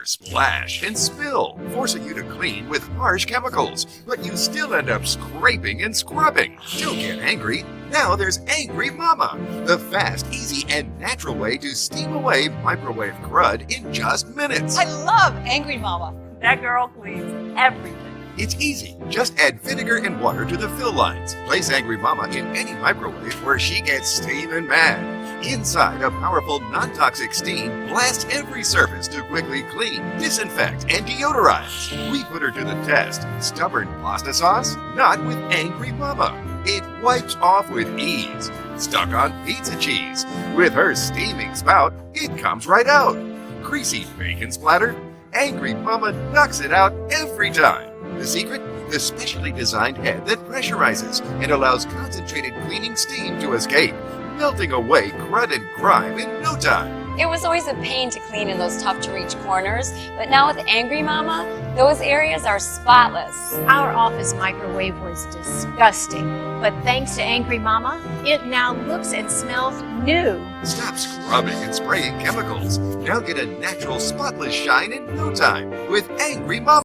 water splash and spill, forcing you to clean with harsh chemicals, but you still end up scraping and scrubbing. Don't get angry. Now there's Angry Mama, the fast, easy, and natural way to steam away microwave crud in just minutes. I love Angry Mama. That girl cleans everything. It's easy. Just add vinegar and water to the fill lines. Place Angry Mama in any microwave where she gets steaming mad. Inside, a powerful non-toxic steam blasts every surface to quickly clean, disinfect, and deodorize. We put her to the test. Stubborn pasta sauce? Not with Angry Mama. It wipes off with ease. Stuck on pizza cheese? With her steaming spout, it comes right out. Greasy bacon splatter? Angry Mama knocks it out every time. The secret? The specially designed head that pressurizes and allows concentrated cleaning steam to escape, melting away crud and grime in no time. It was always a pain to clean in those tough-to-reach corners, but now with Angry Mama, those areas are spotless. Our office microwave was disgusting, but thanks to Angry Mama, it now looks and smells new. Stop scrubbing and spraying chemicals. Now get a natural spotless shine in no time with Angry Mama.